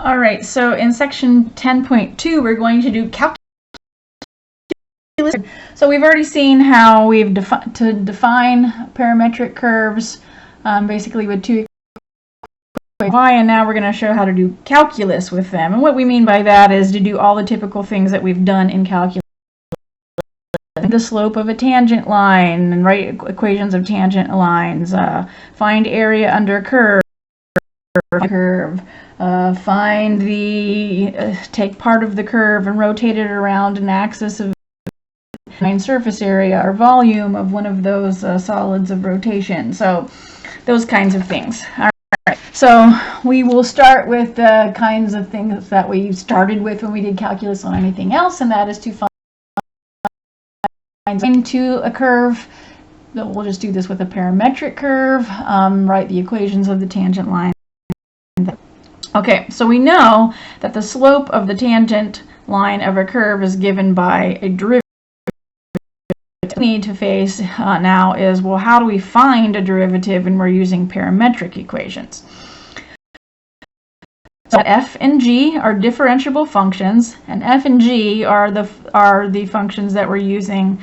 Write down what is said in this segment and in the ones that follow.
All right, so in section 10.2, we're going to do calculus. So we've already seen how we've define parametric curves, basically with two equations, and now we're going to show how to do calculus with them. And what we mean by that is to do all the typical things that we've done in calculus. The slope of a tangent line, and write equations of tangent lines, find area under curve, find the, take part of the curve and rotate it around an axis of surface area or volume of one of those solids of rotation. So those kinds of things. All right. So we will start with the kinds of things that we started with when we did calculus on anything else, and that is to find into a curve. We'll just do this with a parametric curve. Write the equations of the tangent line. Okay, so we know that the slope of the tangent line of a curve is given by a derivative. What we need to face now is, well, how do we find a derivative when we're using parametric equations? So f and g are differentiable functions, and f and g are the functions that we're using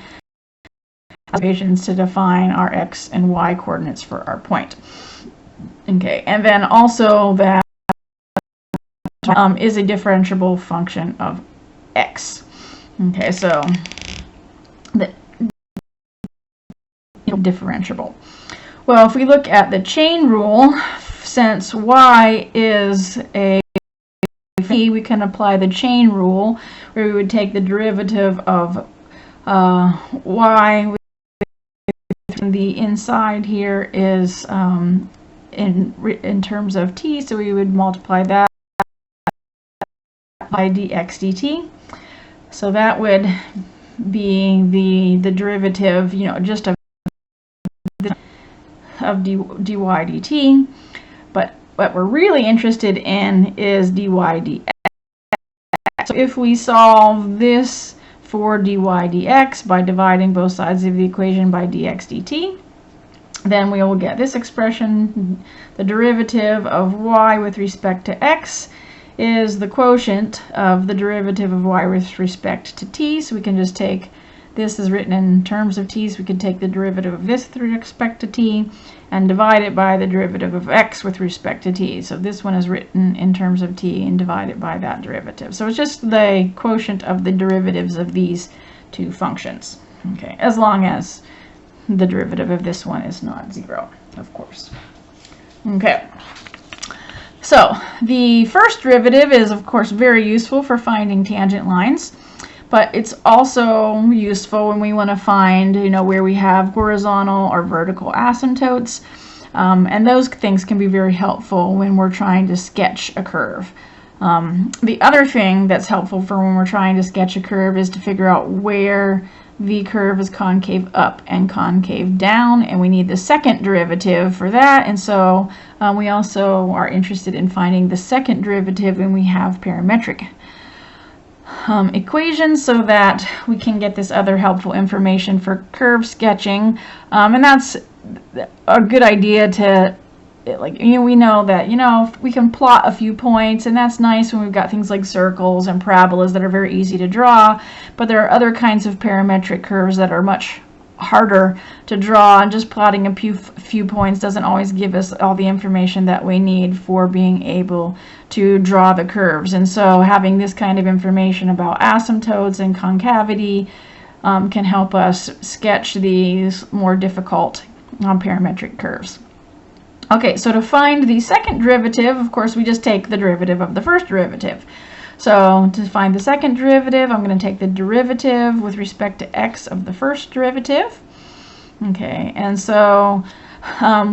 equations to define our x and y coordinates for our point. Okay, and then also that is a differentiable function of x. Okay, so the differentiable. Well, if we look at the chain rule, since y is a we can apply the chain rule where we would take the derivative of y. The inside here is in terms of t, so we would multiply that by dx dt. So that would be the derivative, just of dy dt. But what we're really interested in is dy dx. So if we solve this for dy dx by dividing both sides of the equation by dx dt, then we will get this expression. The derivative of y with respect to x is the quotient of the derivative of y with respect to t. So we can just take, this is written in terms of t, so we can take the derivative of this with respect to t and divide it by the derivative of x with respect to t. So this one is written in terms of t and divide it by that derivative. So it's just the quotient of the derivatives of these two functions. Okay, as long as the derivative of this one is not 0, of course. Okay. So the first derivative is, of course, very useful for finding tangent lines, but it's also useful when we want to find, where we have horizontal or vertical asymptotes, and those things can be very helpful when we're trying to sketch a curve. The other thing that's helpful for when we're trying to sketch a curve is to figure out where the curve is concave up and concave down, and we need the second derivative for that, and so we also are interested in finding the second derivative when we have parametric equations, so that we can get this other helpful information for curve sketching, and that's a good idea to, we know that, we can plot a few points, and that's nice when we've got things like circles and parabolas that are very easy to draw, but there are other kinds of parametric curves that are much harder to draw, and just plotting a few points doesn't always give us all the information that we need for being able to draw the curves. And so having this kind of information about asymptotes and concavity can help us sketch these more difficult parametric curves. Okay, so to find the second derivative, of course, we just take the derivative of the first derivative. So to find the second derivative, I'm going to take the derivative with respect to x of the first derivative. Okay, and so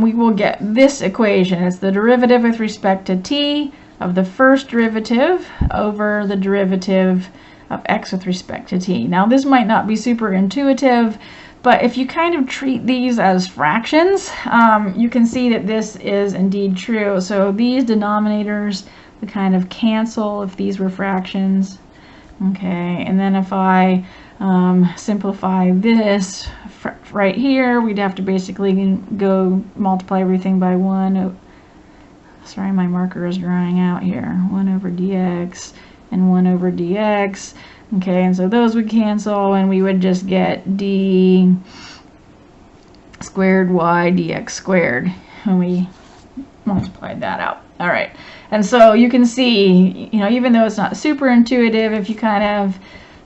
we will get this equation. It's the derivative with respect to t of the first derivative over the derivative of x with respect to t. Now this might not be super intuitive, but if you kind of treat these as fractions, you can see that this is indeed true. So these denominators would kind of cancel if these were fractions. Okay, and then if I simplify this right here, we'd have to basically go multiply everything by 1 sorry, my marker is drying out here. 1 over dx and 1 over dx. Okay, and so those would cancel, and we would just get d squared y dx squared when we multiplied that out. All right, and so you can see, you know, even though it's not super intuitive, if you kind of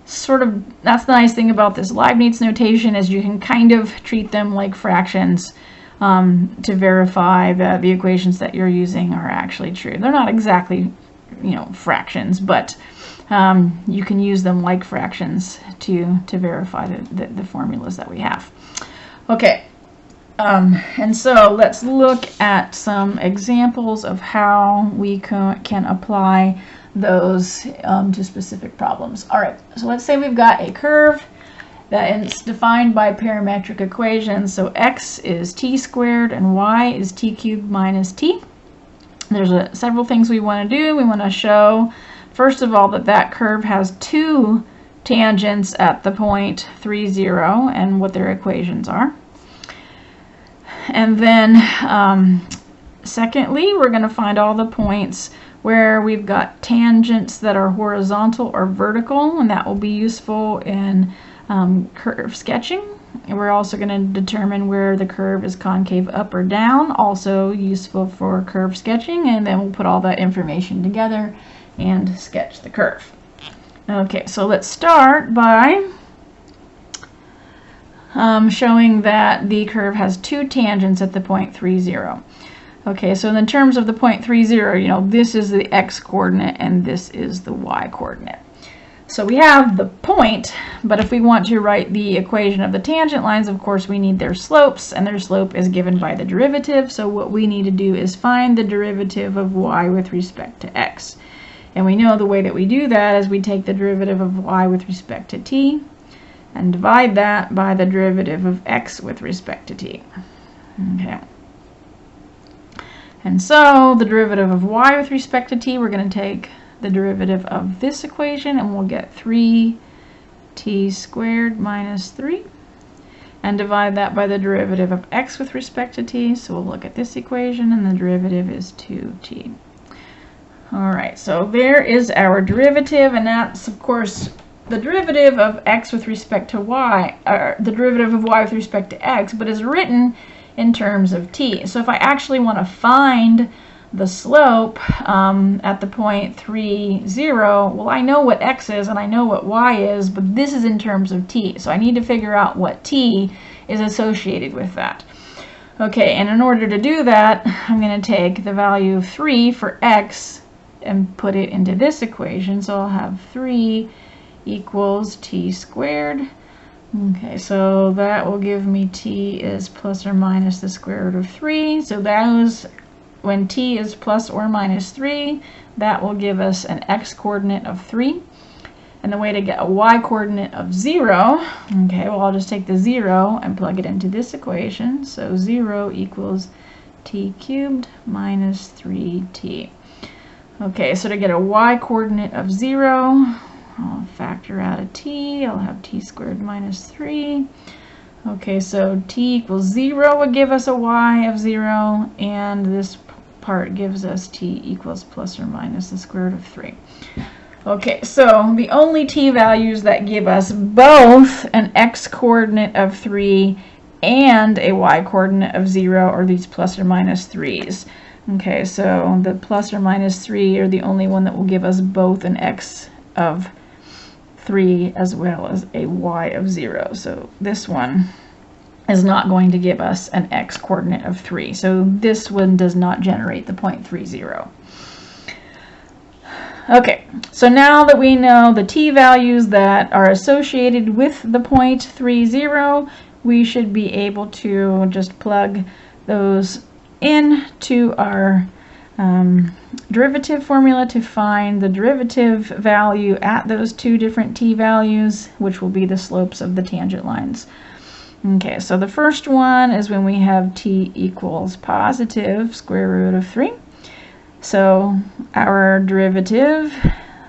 sort of, that's the nice thing about this Leibniz notation, is you can kind of treat them like fractions to verify that the equations that you're using are actually true. They're not exactly, you know, fractions, but you can use them like fractions to verify the formulas that we have. Okay, and so let's look at some examples of how we can apply those to specific problems. All right, so let's say we've got a curve that is defined by parametric equations. So x is t squared and y is t cubed minus t. There's several things we want to do. We want to show, first of all, that that curve has two tangents at the point 3, 0 and what their equations are. And then secondly, we're going to find all the points where we've got tangents that are horizontal or vertical, and that will be useful in curve sketching. And we're also going to determine where the curve is concave up or down, also useful for curve sketching, and then we'll put all that information together and sketch the curve. Okay, so let's start by showing that the curve has two tangents at the point 3, 0. Okay, so in terms of the point 3, 0, you know, this is the x coordinate and this is the y coordinate. So we have the point, but if we want to write the equation of the tangent lines, of course we need their slopes, and their slope is given by the derivative. So what we need to do is find the derivative of y with respect to x. And we know the way that we do that is we take the derivative of y with respect to t and divide that by the derivative of x with respect to t. Okay. And so the derivative of y with respect to t, we're going to take the derivative of this equation, and we'll get 3t squared minus 3, and divide that by the derivative of x with respect to t. So we'll look at this equation, and the derivative is 2t. All right, so there is our derivative, and that's, of course, the derivative of x with respect to y, or the derivative of y with respect to x, but is written in terms of t. So if I actually want to find the slope at the point 3, 0, well, I know what x is and I know what y is, but this is in terms of t. So I need to figure out what t is associated with that. Okay, and in order to do that, I'm going to take the value of 3 for x and put it into this equation. So I'll have 3 equals t squared. Okay, so that will give me t is plus or minus the square root of 3. So that is, when t is plus or minus 3, that will give us an x coordinate of 3. And the way to get a y coordinate of 0, okay, well, I'll just take the 0 and plug it into this equation. So 0 equals t cubed minus 3t. Okay, so to get a y coordinate of 0, I'll factor out a t. I'll have t squared minus 3. Okay, so t equals 0 would give us a y of 0, and this part gives us t equals plus or minus the square root of 3. Okay, so the only t values that give us both an x coordinate of 3 and a y coordinate of 0 are these plus or minus 3's. Okay, so the plus or minus 3 are the only one that will give us both an x of 3 as well as a y of 0. So this one is not going to give us an x coordinate of 3. So this one does not generate the point 3, 0. Okay, so now that we know the t values that are associated with the point 3, 0, we should be able to just plug those into our derivative formula to find the derivative value at those two different t values, which will be the slopes of the tangent lines. Okay, so the first one is when we have t equals positive square root of 3. So our derivative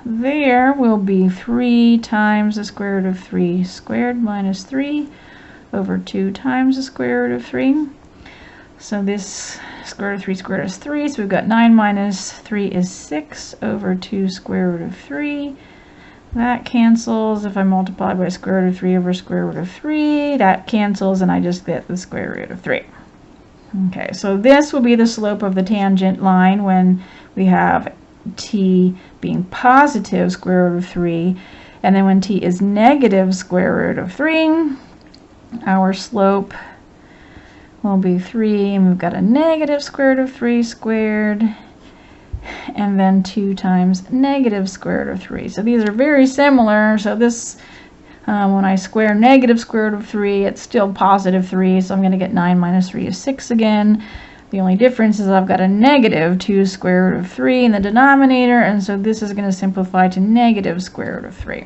there will be 3 times the square root of 3 squared minus 3 over 2 times the square root of 3. So this square root of 3 square root is 3, so we've got 9 minus 3 is 6 over 2 square root of 3. That cancels. If I multiply by square root of 3 over square root of 3, that cancels, and I just get the square root of 3. Okay, so this will be the slope of the tangent line when we have t being positive square root of 3, and then when t is negative square root of 3, our slope will be 3, and we've got a negative square root of 3 squared, and then 2 times negative square root of 3. So these are very similar. So this, when I square negative square root of 3, it's still positive 3, so I'm going to get 9 minus 3 is 6 again. The only difference is I've got a negative 2 square root of 3 in the denominator, and so this is going to simplify to negative square root of 3.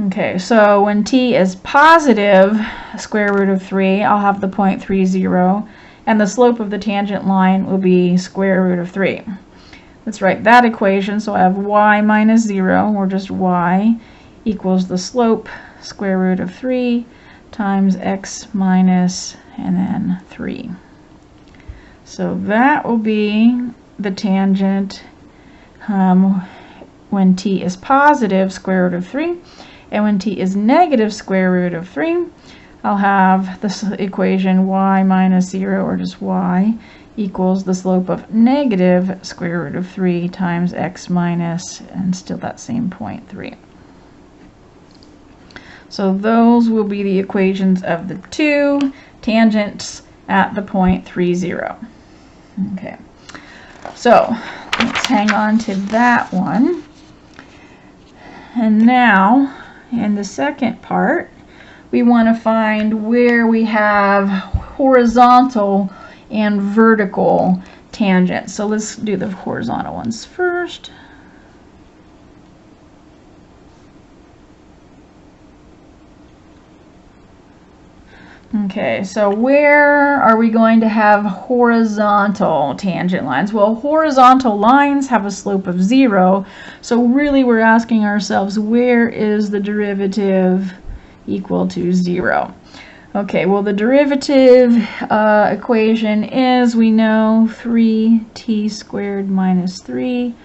Okay, so when t is positive square root of 3, I'll have the point 3, 0, and the slope of the tangent line will be square root of 3. Let's write that equation. So I have y minus 0, or just y, equals the slope square root of 3 times x minus, and then 3. So that will be the tangent when t is positive square root of 3, and when t is negative square root of 3, I'll have this equation y minus 0, or just y, equals the slope of negative square root of 3 times x minus, and still that same point 3. So those will be the equations of the two tangents at the point 3, 0. Okay, so let's hang on to that one. And now, in the second part, we want to find where we have horizontal and vertical tangents. So let's do the horizontal ones first. Okay, so where are we going to have horizontal tangent lines? Well, horizontal lines have a slope of 0, so really we're asking ourselves, where is the derivative equal to 0? Okay, well, the derivative equation is, we know, 3t squared minus 3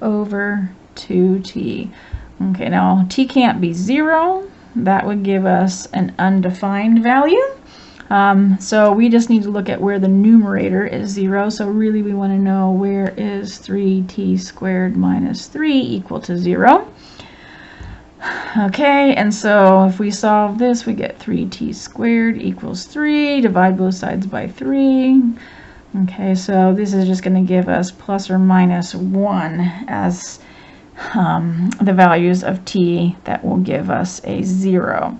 over 2t. Okay, now t can't be 0. That would give us an undefined value. So we just need to look at where the numerator is 0. So really we want to know, where is 3t squared minus 3 equal to 0. Okay, and so if we solve this, we get 3t squared equals 3. Divide both sides by 3. Okay, so this is just going to give us plus or minus 1 as the values of t that will give us a 0.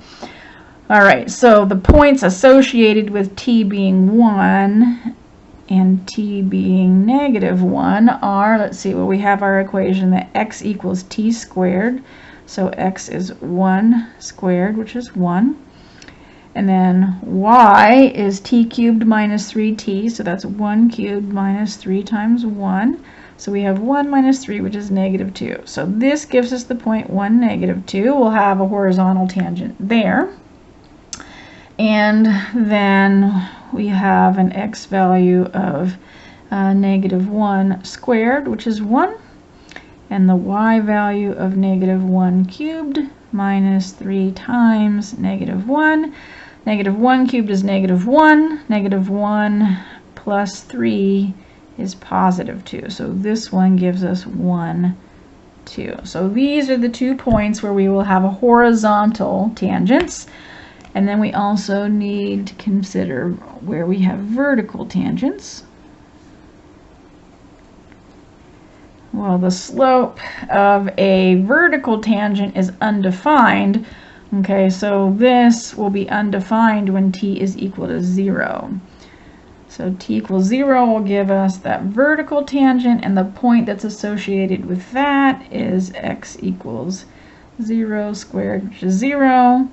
Alright, so the points associated with t being 1 and t being negative 1 are, let's see, well, we have our equation that x equals t squared. So x is 1 squared, which is 1. And then y is t cubed minus 3t, so that's 1 cubed minus 3 times 1. So we have 1 minus 3, which is negative 2. So this gives us the point 1, negative 2. We'll have a horizontal tangent there. And then we have an x value of negative 1 squared, which is 1. And the y value of negative 1 cubed minus 3 times negative 1. Negative 1 cubed is negative 1. Negative 1 plus 3 is positive 2. So this one gives us 1, 2. So these are the 2 points where we will have a horizontal tangents. And then we also need to consider where we have vertical tangents. Well, the slope of a vertical tangent is undefined. Okay, so this will be undefined when t is equal to 0. So t equals 0 will give us that vertical tangent, and the point that's associated with that is x equals 0 squared, which is 0,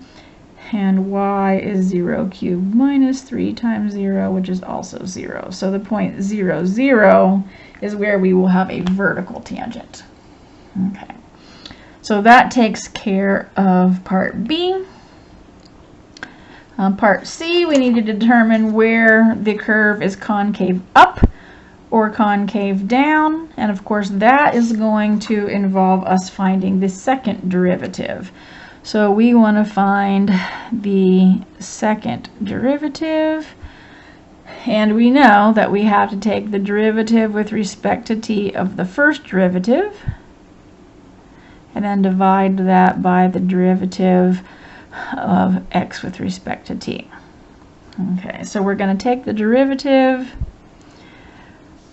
and y is 0 cubed minus 3 times 0, which is also 0. So the point 0, 0 is where we will have a vertical tangent. Okay, so that takes care of part B. Part C, we need to determine where the curve is concave up or concave down, and of course that is going to involve us finding the second derivative. So we want to find the second derivative, and we know that we have to take the derivative with respect to t of the first derivative and then divide that by the derivative of x with respect to t. Okay, so we're going to take the derivative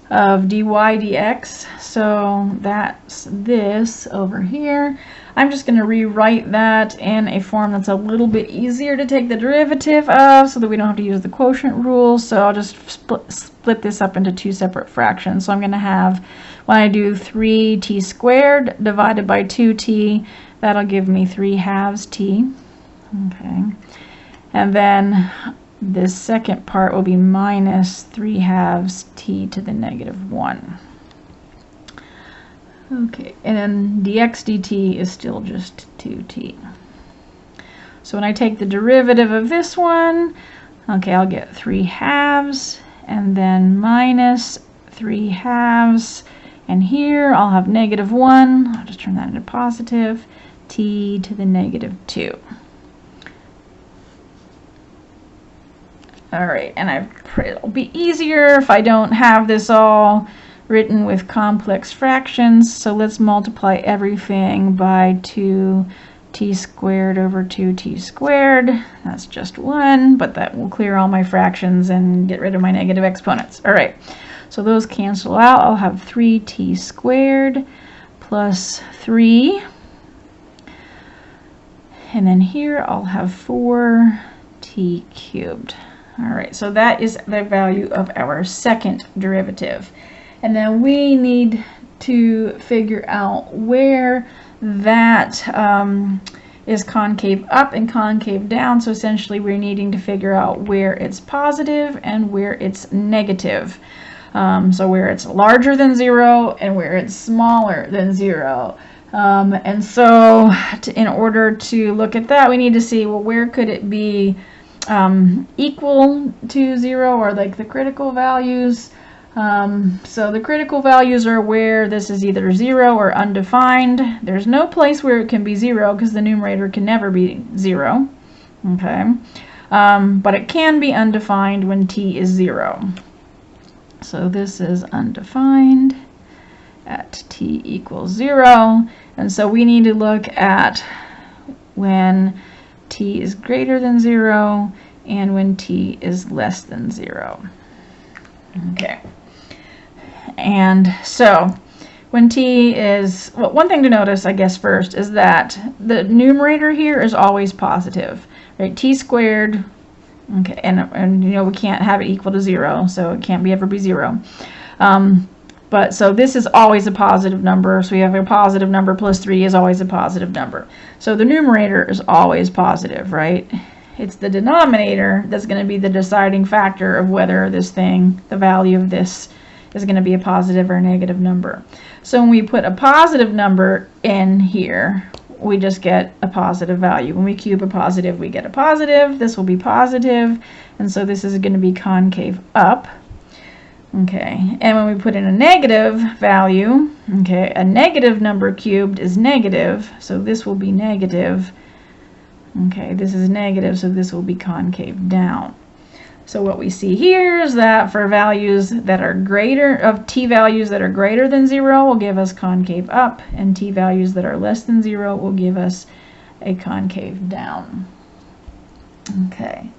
of dy dx, so that's this over here. I'm just going to rewrite that in a form that's a little bit easier to take the derivative of so that we don't have to use the quotient rule. So I'll just split this up into two separate fractions. So I'm going to have, when I do 3t squared divided by 2t, that'll give me 3/2 t. Okay, and then this second part will be minus 3/2 t to the negative 1. Okay, and then dx dt is still just 2t. So when I take the derivative of this one, okay, I'll get 3/2 and then minus 3/2, and here I'll have negative 1. I'll just turn that into positive, t to the negative 2. Alright, and it'll be easier if I don't have this all written with complex fractions, so let's multiply everything by 2t squared over 2t squared. That's just 1, but that will clear all my fractions and get rid of my negative exponents. Alright, so those cancel out. I'll have 3t squared plus 3, and then here I'll have 4t cubed. Alright, so that is the value of our second derivative. And then we need to figure out where that is concave up and concave down. So essentially we're needing to figure out where it's positive and where it's negative. So where it's larger than 0 and where it's smaller than 0. And so in order to look at that, we need to see, well, where could it be equal to 0, or like the critical values. So the critical values are where this is either 0 or undefined. There's no place where it can be 0 because the numerator can never be 0. Okay, but it can be undefined when t is 0. So this is undefined at t equals 0, and so we need to look at when t is greater than 0 and when t is less than 0. Okay, and so when t is, well, one thing to notice, I guess, first is that the numerator here is always positive, right? T squared, okay, and you know we can't have it equal to 0, so it can't ever be 0. But so this is always a positive number, so we have a positive number plus 3 is always a positive number. So the numerator is always positive, right? It's the denominator that's going to be the deciding factor of whether this thing, the value of this, is going to be a positive or a negative number. So when we put a positive number in here, we just get a positive value. When we cube a positive, we get a positive. This will be positive, and so this is going to be concave up. Okay, and when we put in a negative value, okay, a negative number cubed is negative, so this will be negative. Okay, this is negative, so this will be concave down. So what we see here is that for values that are greater, of t values that are greater than 0 will give us concave up, and t values that are less than 0 will give us a concave down. Okay.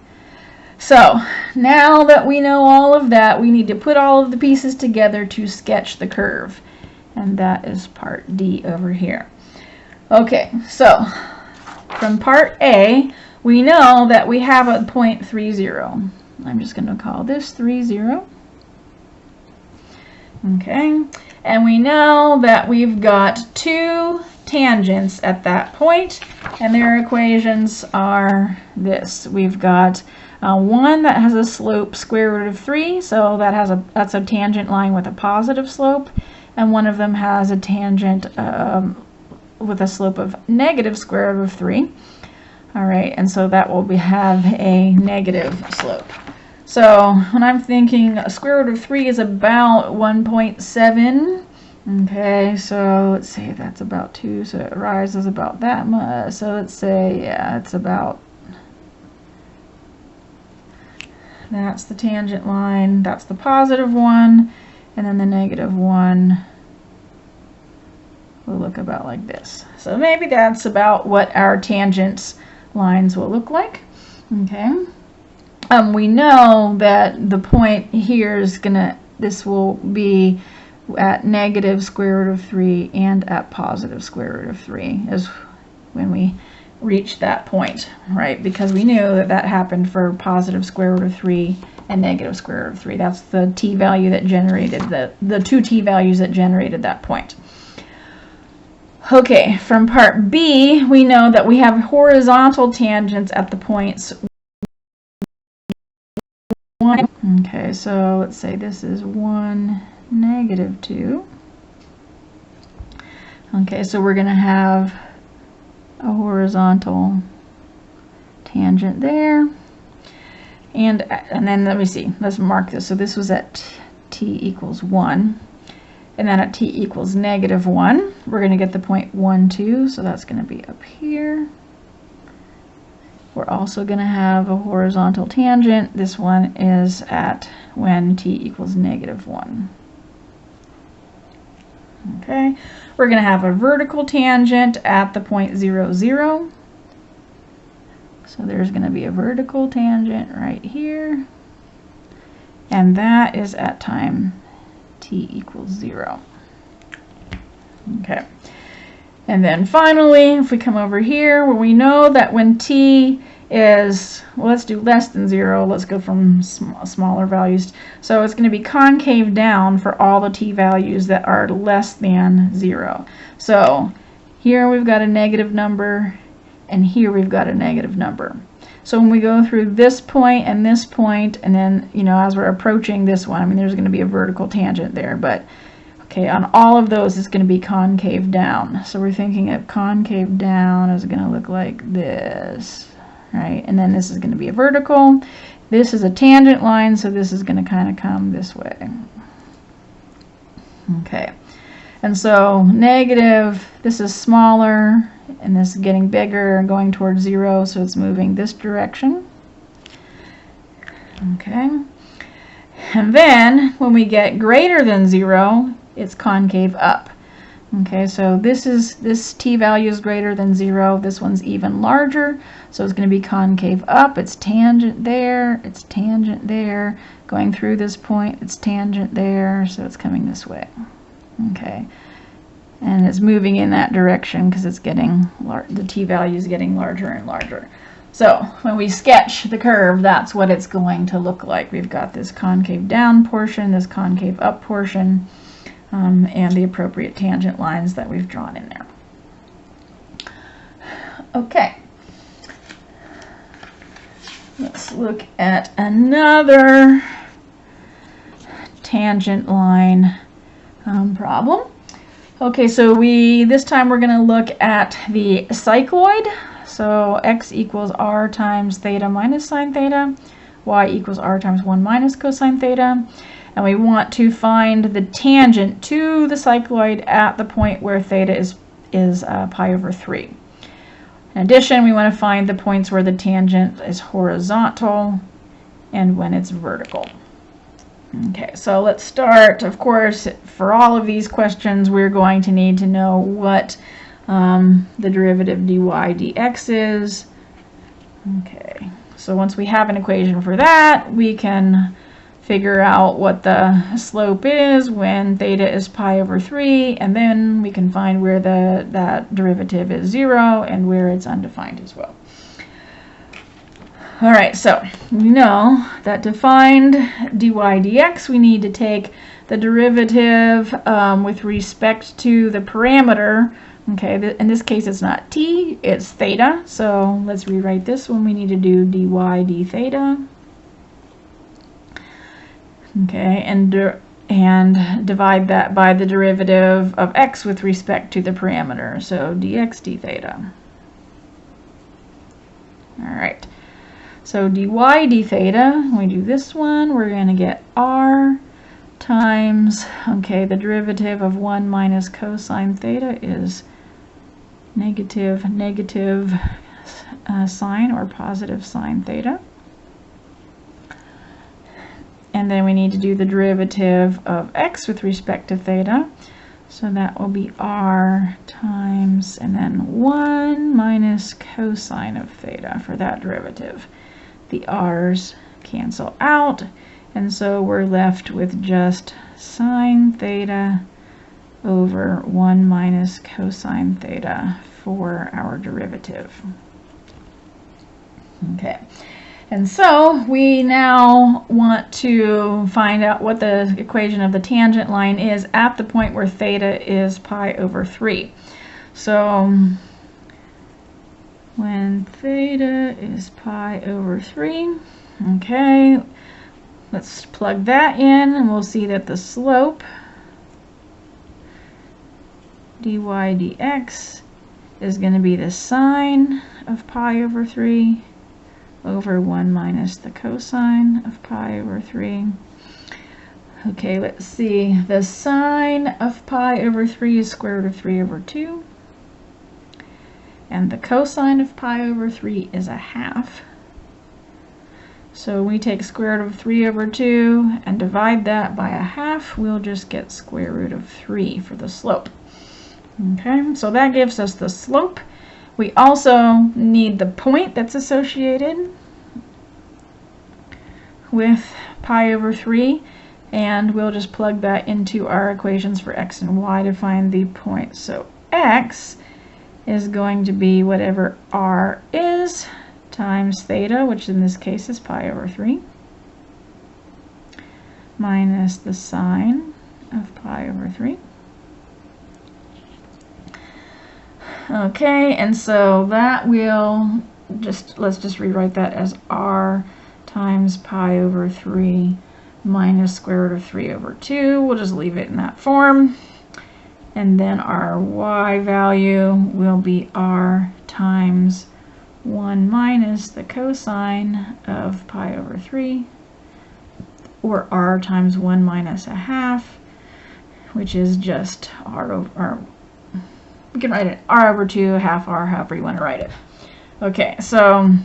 So now that we know all of that, we need to put all of the pieces together to sketch the curve. And that is part D over here. Okay, so from part A, we know that we have a point 30. I'm just going to call this 30. Okay, and we know that we've got two tangents at that point, and their equations are this. We've got one that has a slope square root of 3, so that's a tangent line with a positive slope, and one of them has a tangent with a slope of negative square root of 3. All right, and so that will have a negative slope. So when I'm thinking a square root of 3 is about 1.7. Okay, so let's say that's about 2, so it rises about that much. So let's say, yeah, it's about, that's the tangent line, that's the positive one, and then the negative one will look about like this. So maybe that's about what our tangent lines will look like. Okay. We know that the point here is this will be at negative square root of 3 and at positive square root of 3 is when we reach that point, right? Because we knew that that happened for positive square root of 3 and negative square root of 3. That's the t-value that generated the two t-values that generated that point. Okay, from part B, we know that we have horizontal tangents at the points 1. Okay, so let's say this is 1, negative 2. Okay, so we're going to have a horizontal tangent there. And then let me see, let's mark this. So this was at t equals 1. And then at t equals negative 1, we're going to get the point 1, 2. So that's going to be up here. We're also going to have a horizontal tangent. This one is at when t equals negative 1. Okay, we're going to have a vertical tangent at the point 0, 0. So there's going to be a vertical tangent right here. And that is at time t equals 0. Okay. And then finally, if we come over here, where we know that when t is, well, let's do less than 0. Let's go from smaller values. So it's going to be concave down for all the t values that are less than 0. So here we've got a negative number, and here we've got a negative number. So when we go through this point, and then, you know, as we're approaching this one, I mean, there's going to be a vertical tangent there, but okay, on all of those, it's going to be concave down. So we're thinking of concave down is going to look like this, right? And then this is going to be a vertical. This is a tangent line, so this is going to kind of come this way. Okay, and so negative, this is smaller, and this is getting bigger and going towards 0, so it's moving this direction. Okay, and then when we get greater than 0, it's concave up. Okay, so this t value is greater than 0. This one's even larger, so it's going to be concave up. It's tangent there, it's tangent there, going through this point, it's tangent there, so it's coming this way. Okay, and it's moving in that direction because it's getting the t value is getting larger and larger. So when we sketch the curve, that's what it's going to look like. We've got this concave down portion, this concave up portion, and the appropriate tangent lines that we've drawn in there. Okay, let's look at another tangent line problem. Okay, so this time we're going to look at the cycloid. So x equals r times theta minus sine theta, y equals r times 1 minus cosine theta, and we want to find the tangent to the cycloid at the point where theta is pi over 3. In addition, we want to find the points where the tangent is horizontal and when it's vertical. Okay, so let's start. Of course, for all of these questions, we're going to need to know what the derivative dy dx is. Okay, so once we have an equation for that, we can figure out what the slope is when theta is pi over 3, and then we can find where that derivative is 0 and where it's undefined as well. All right, so we know that to find dy dx, we need to take the derivative with respect to the parameter. Okay, in this case, it's not t, it's theta. So let's rewrite this one. We need to do dy d theta. Okay, and divide that by the derivative of x with respect to the parameter. So dx d theta. All right. So dy d theta, when we do this one, we're going to get r times, okay, the derivative of 1 minus cosine theta is negative sine or positive sine theta. And then we need to do the derivative of x with respect to theta. So that will be r times, and then 1 minus cosine of theta for that derivative. The r's cancel out, and so we're left with just sine theta over 1 minus cosine theta for our derivative. Okay. And so we now want to find out what the equation of the tangent line is at the point where theta is pi over 3. So when theta is pi over 3, okay, let's plug that in and we'll see that the slope dy dx is going to be the sine of pi over 3 over 1 minus the cosine of pi over 3. Okay, let's see. The sine of pi over 3 is square root of 3 over 2. And the cosine of pi over 3 is a half. So we take square root of 3 over 2 and divide that by a half. We'll just get square root of 3 for the slope. Okay, so that gives us the slope. We also need the point that's associated with pi over 3, and we'll just plug that into our equations for x and y to find the point. So x is going to be whatever r is times theta, which in this case is pi over 3, minus the sine of pi over 3. Okay, and so that will let's just rewrite that as r times pi over 3 minus square root of 3 over 2. We'll just leave it in that form. And then our y value will be r times 1 minus the cosine of pi over 3, or r times 1 minus a half, which is just r over, we can write it r over 2, half r, however you want to write it. Okay, so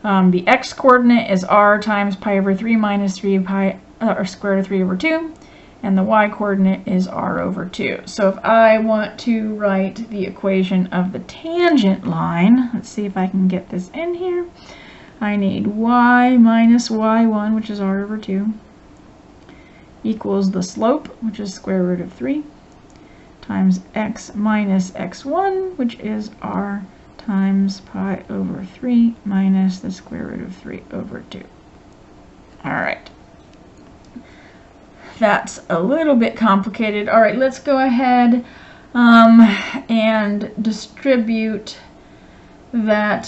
the x coordinate is r times pi over 3 minus 3 pi, or square root of 3 over 2, and the y coordinate is r over 2. So if I want to write the equation of the tangent line, let's see if I can get this in here. I need y minus y1, which is r over 2, equals the slope, which is square root of 3, times x minus x1, which is r times pi over 3 minus the square root of 3 over 2. All right. That's a little bit complicated. All right, let's go ahead and distribute that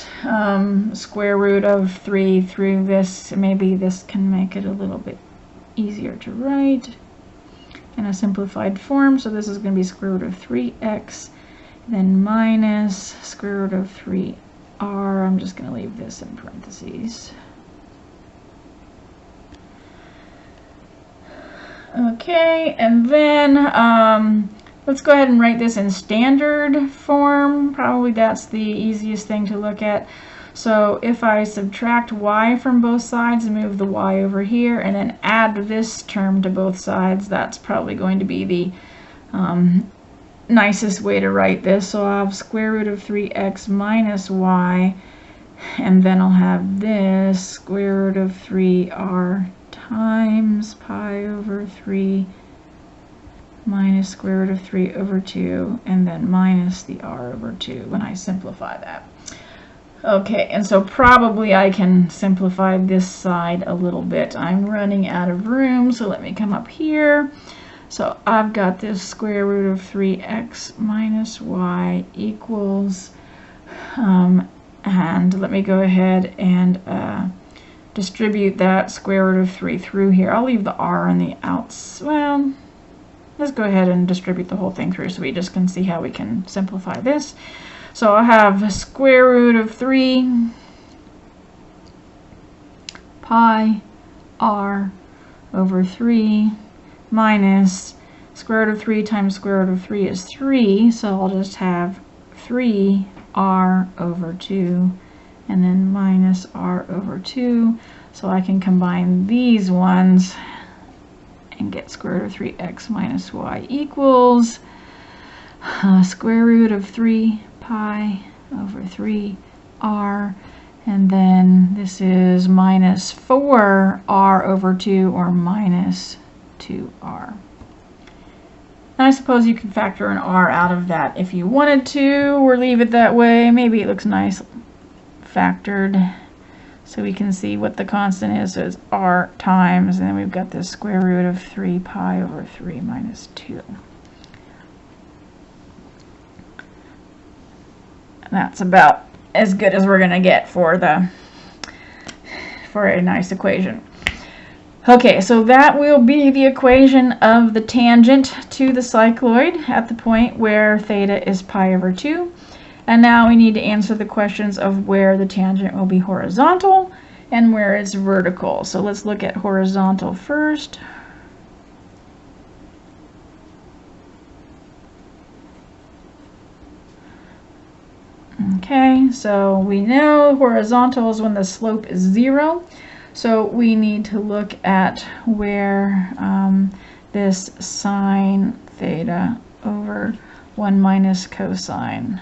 square root of 3 through this. Maybe this can make it a little bit easier to write in a simplified form. So this is going to be square root of 3x, then minus square root of 3r. I'm just going to leave this in parentheses. Okay, and then let's go ahead and write this in standard form. Probably that's the easiest thing to look at. So if I subtract y from both sides and move the y over here and then add this term to both sides, that's probably going to be the nicest way to write this. So I'll have square root of 3x minus y, and then I'll have this square root of 3r times pi over 3 minus square root of 3 over 2, and then minus the r over 2 when I simplify that. Okay, and so probably I can simplify this side a little bit. I'm running out of room, so let me come up here. So I've got this square root of 3x minus y equals, and let me go ahead and distribute that square root of 3 through here. I'll leave the r on the outs. Well, let's go ahead and distribute the whole thing through so we just can see how we can simplify this. So I'll have square root of 3 pi r over 3 minus square root of 3 times square root of 3 is 3, so I'll just have 3r over 2 and then minus r over 2, so I can combine these ones and get square root of 3x minus y equals square root of 3 pi over 3 r, and then this is minus 4r over 2, or minus 2r. And I suppose you could factor an r out of that if you wanted to, or leave it that way. Maybe it looks nice factored, so we can see what the constant is. So it's r times, and then we've got this square root of 3 pi over 3 minus 2. And that's about as good as we're going to get for a nice equation. Okay, so that will be the equation of the tangent to the cycloid at the point where theta is pi over 2. And now we need to answer the questions of where the tangent will be horizontal and where it's vertical. So let's look at horizontal first. Okay, so we know horizontal is when the slope is 0. So we need to look at where this sine theta over 1 minus cosine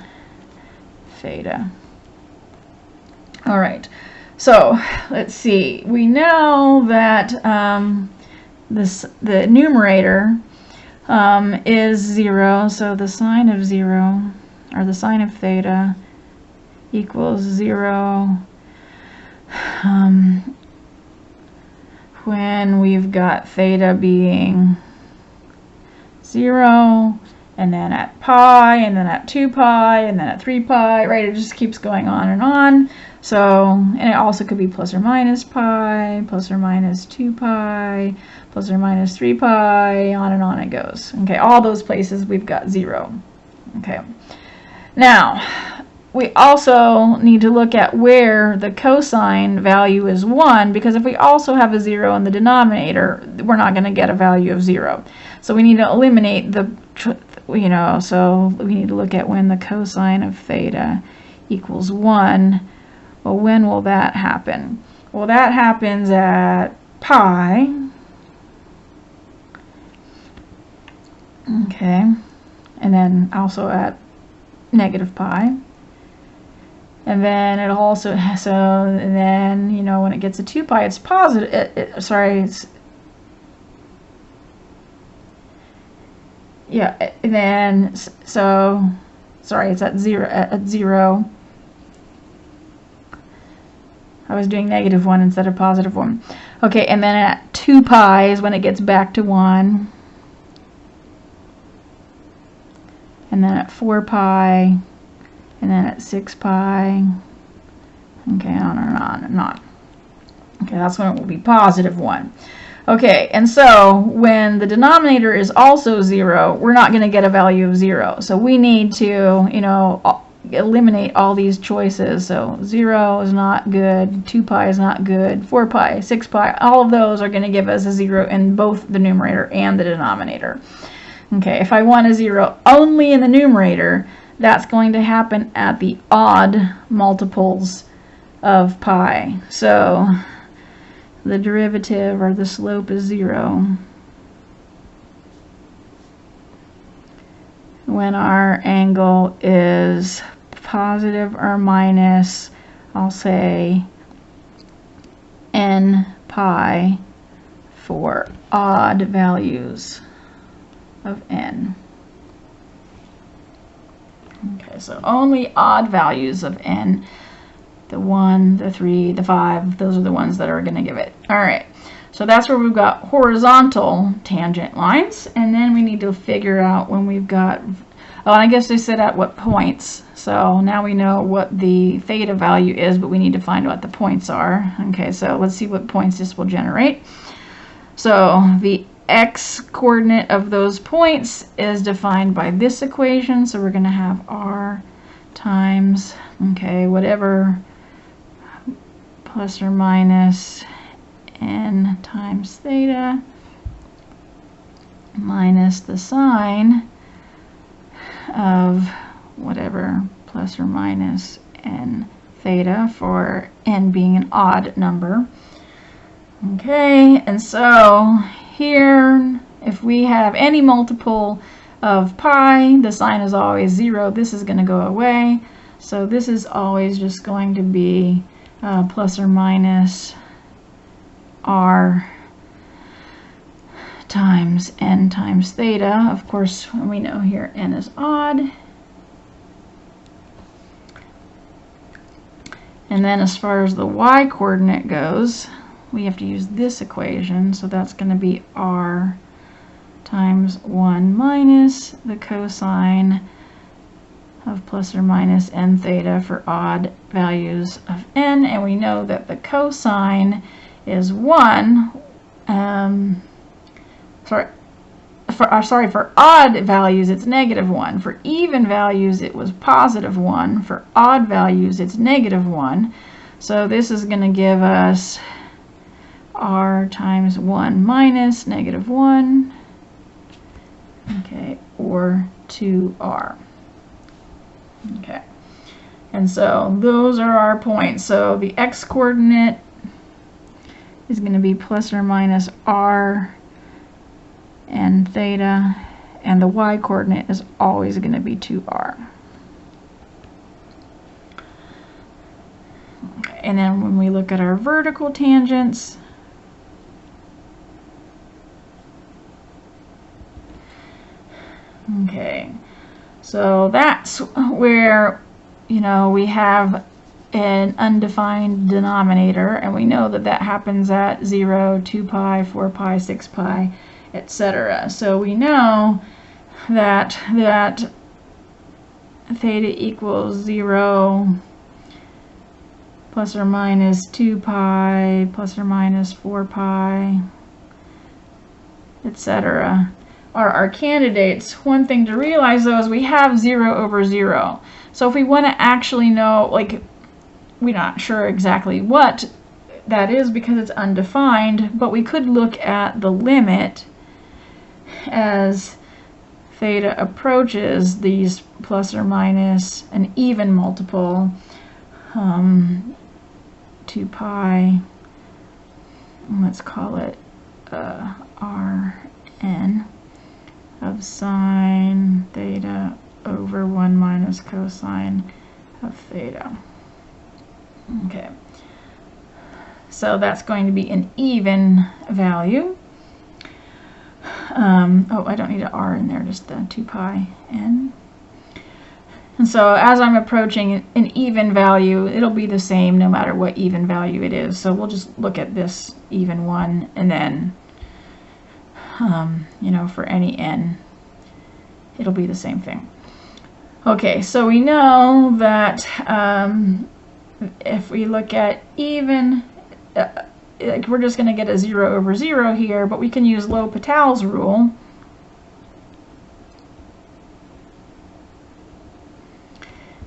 theta. All right, so let's see. We know that the numerator is 0, so the sine of 0, or the sine of theta, equals 0 when we've got theta being 0, and then at pi, and then at 2 pi, and then at 3 pi, right? It just keeps going on and on. So, and it also could be plus or minus pi, plus or minus 2 pi, plus or minus 3 pi, on and on it goes. Okay, all those places we've got 0. Okay. Now, we also need to look at where the cosine value is 1, because if we also have a 0 in the denominator, we're not going to get a value of 0. So we need to eliminate the, so we need to look at when the cosine of theta equals 1. Well, when will that happen? Well, that happens at pi. Okay. And then also at negative pi. And then it'll also, so, and then, when it gets to 2 pi, it's positive, and then, so, sorry, it's at 0, I was doing negative 1 instead of positive 1. Okay, and then at 2 pi is when it gets back to 1. And then at 4 pi, and then at 6 pi, okay, on and on and on. Okay, that's when it will be positive 1. Okay, and so when the denominator is also 0, we're not going to get a value of 0. So we need to, eliminate all these choices. So 0 is not good, 2 pi is not good, 4 pi, 6 pi, all of those are going to give us a 0 in both the numerator and the denominator. Okay, if I want a 0 only in the numerator, that's going to happen at the odd multiples of pi. So the derivative, or the slope, is 0 when our angle is positive or minus, I'll say, n pi for odd values of n. Okay, so only odd values of n, the 1, the 3, the 5, those are the ones that are going to give it. All right, so that's where we've got horizontal tangent lines, and then we need to figure out when we've got, oh, I guess they said at what points. So now we know what the theta value is, but we need to find out what the points are. Okay, so let's see what points this will generate. So the x coordinate of those points is defined by this equation, so we're going to have r times, okay, whatever, plus or minus n times theta minus the sine of whatever plus or minus n theta, for n being an odd number. Okay, and so here, if we have any multiple of pi, the sign is always 0. This is going to go away. So this is always just going to be plus or minus r times n times theta. Of course, we know here n is odd. And then as far as the y coordinate goes, we have to use this equation. So that's going to be r times 1 minus the cosine of plus or minus n theta for odd values of n. And we know that the cosine is 1. For odd values, it's -1. For even values, it was +1. For odd values, it's -1. So this is going to give us r times 1 minus -1, okay, or 2r. Okay, and so those are our points. So the x-coordinate is going to be plus or minus r and theta, and the y-coordinate is always going to be 2r. Okay, and then when we look at our vertical tangents, okay, so that's where, you know, we have an undefined denominator, and we know that that happens at 0, 2 pi, 4 pi, 6 pi, etc. So we know that theta equals 0, plus or minus 2 pi, plus or minus 4 pi, etc. are our candidates. One thing to realize though is we have 0 over 0. So if we want to actually know, like, we're not sure exactly what that is because it's undefined, but we could look at the limit as theta approaches these plus or minus an even multiple, 2 pi, let's call it Rn of sine theta over 1 minus cosine of theta. Okay, so that's going to be an even value. Oh, I don't need an r in there, just the 2 pi n. And so as I'm approaching an even value, it'll be the same no matter what even value it is. So we'll just look at this even one, and then you know, for any n, it'll be the same thing. Okay, so we know that if we look at even, like, we're just going to get a 0 over 0 here, but we can use L'Hopital's rule.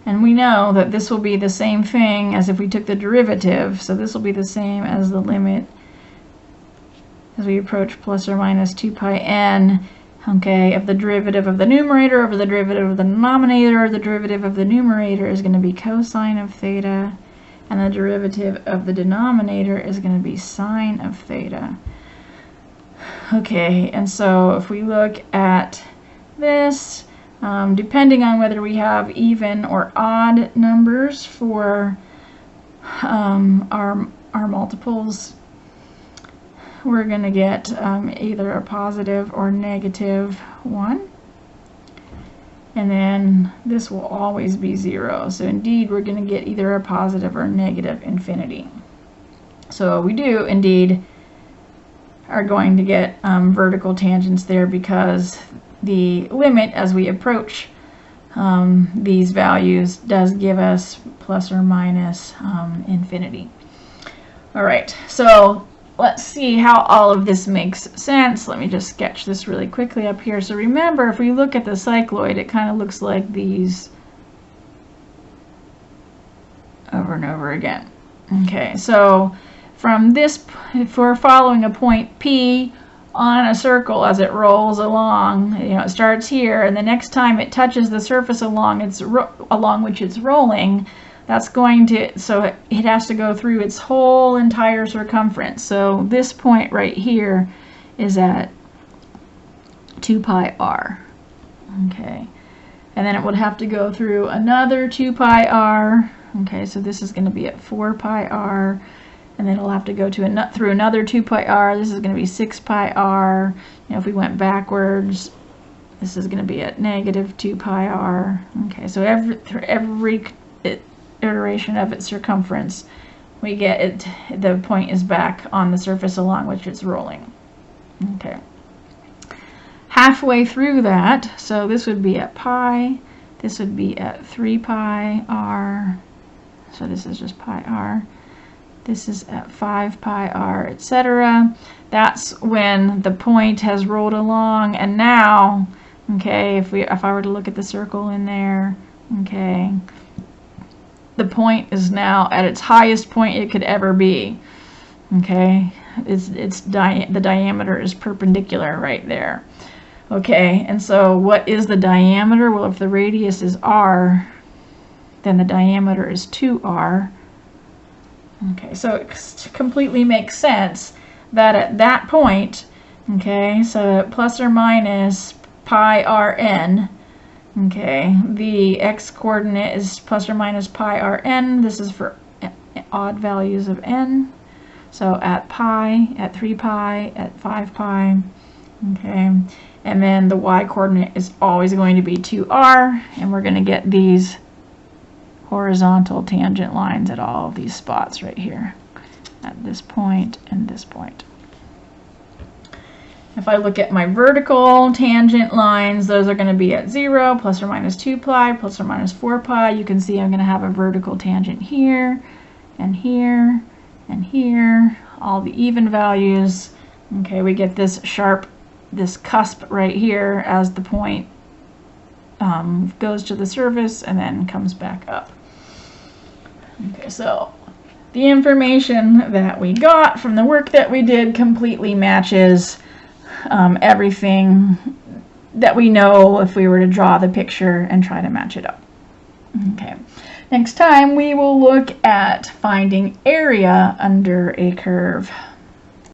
And we know that this will be the same thing as if we took the derivative. So this will be the same as the limit as we approach plus or minus 2 pi n, okay, of the derivative of the numerator over the derivative of the denominator. The derivative of the numerator is going to be cosine of theta, and the derivative of the denominator is going to be sine of theta. Okay, and so if we look at this, depending on whether we have even or odd numbers for our multiples, we're going to get either a positive or negative 1. And then this will always be 0. So indeed, we're going to get either a positive or negative infinity. So we do indeed are going to get vertical tangents there, because the limit as we approach these values does give us plus or minus infinity. All right, so let's see how all of this makes sense. Let me just sketch this really quickly up here. So remember, if we look at the cycloid, it kind of looks like these over and over again. Okay, so from this, if we're following a point P on a circle as it rolls along, it starts here, and the next time it touches the surface along which it's rolling, that's going to, so it has to go through its whole entire circumference. So this point right here is at 2 pi r. Okay, and then it would have to go through another 2 pi r. Okay, so this is going to be at 4 pi r, and then it'll have to go to through another 2 pi r. This is going to be 6 pi r. If we went backwards, this is going to be at negative 2 pi r. Okay, so every iteration of its circumference, we get it, the point is back on the surface along which it's rolling. Okay. Halfway through that, so this would be at pi, this would be at 3 pi r, so this is just pi r, this is at 5 pi r, etc. That's when the point has rolled along, and now, okay, if I were to look at the circle in there, okay, the point is now at its highest point it could ever be. Okay, the diameter is perpendicular right there. Okay, and so what is the diameter? Well, if the radius is r, then the diameter is 2r. Okay, so it completely makes sense that at that point, okay, so plus or minus pi rn, okay, the x-coordinate is plus or minus pi rn. This is for odd values of n. So at pi, at 3 pi, at 5 pi, okay, and then the y-coordinate is always going to be 2r, and we're going to get these horizontal tangent lines at all of these spots right here, at this point and this point. If I look at my vertical tangent lines, those are going to be at 0, plus or minus 2 pi, plus or minus 4 pi. You can see I'm going to have a vertical tangent here, and here, and here, all the even values. Okay, we get this sharp, this cusp right here as the point goes to the surface and then comes back up. Okay, so the information that we got from the work that we did completely matches everything that we know if we were to draw the picture and try to match it up. Okay, next time we will look at finding area under a curve.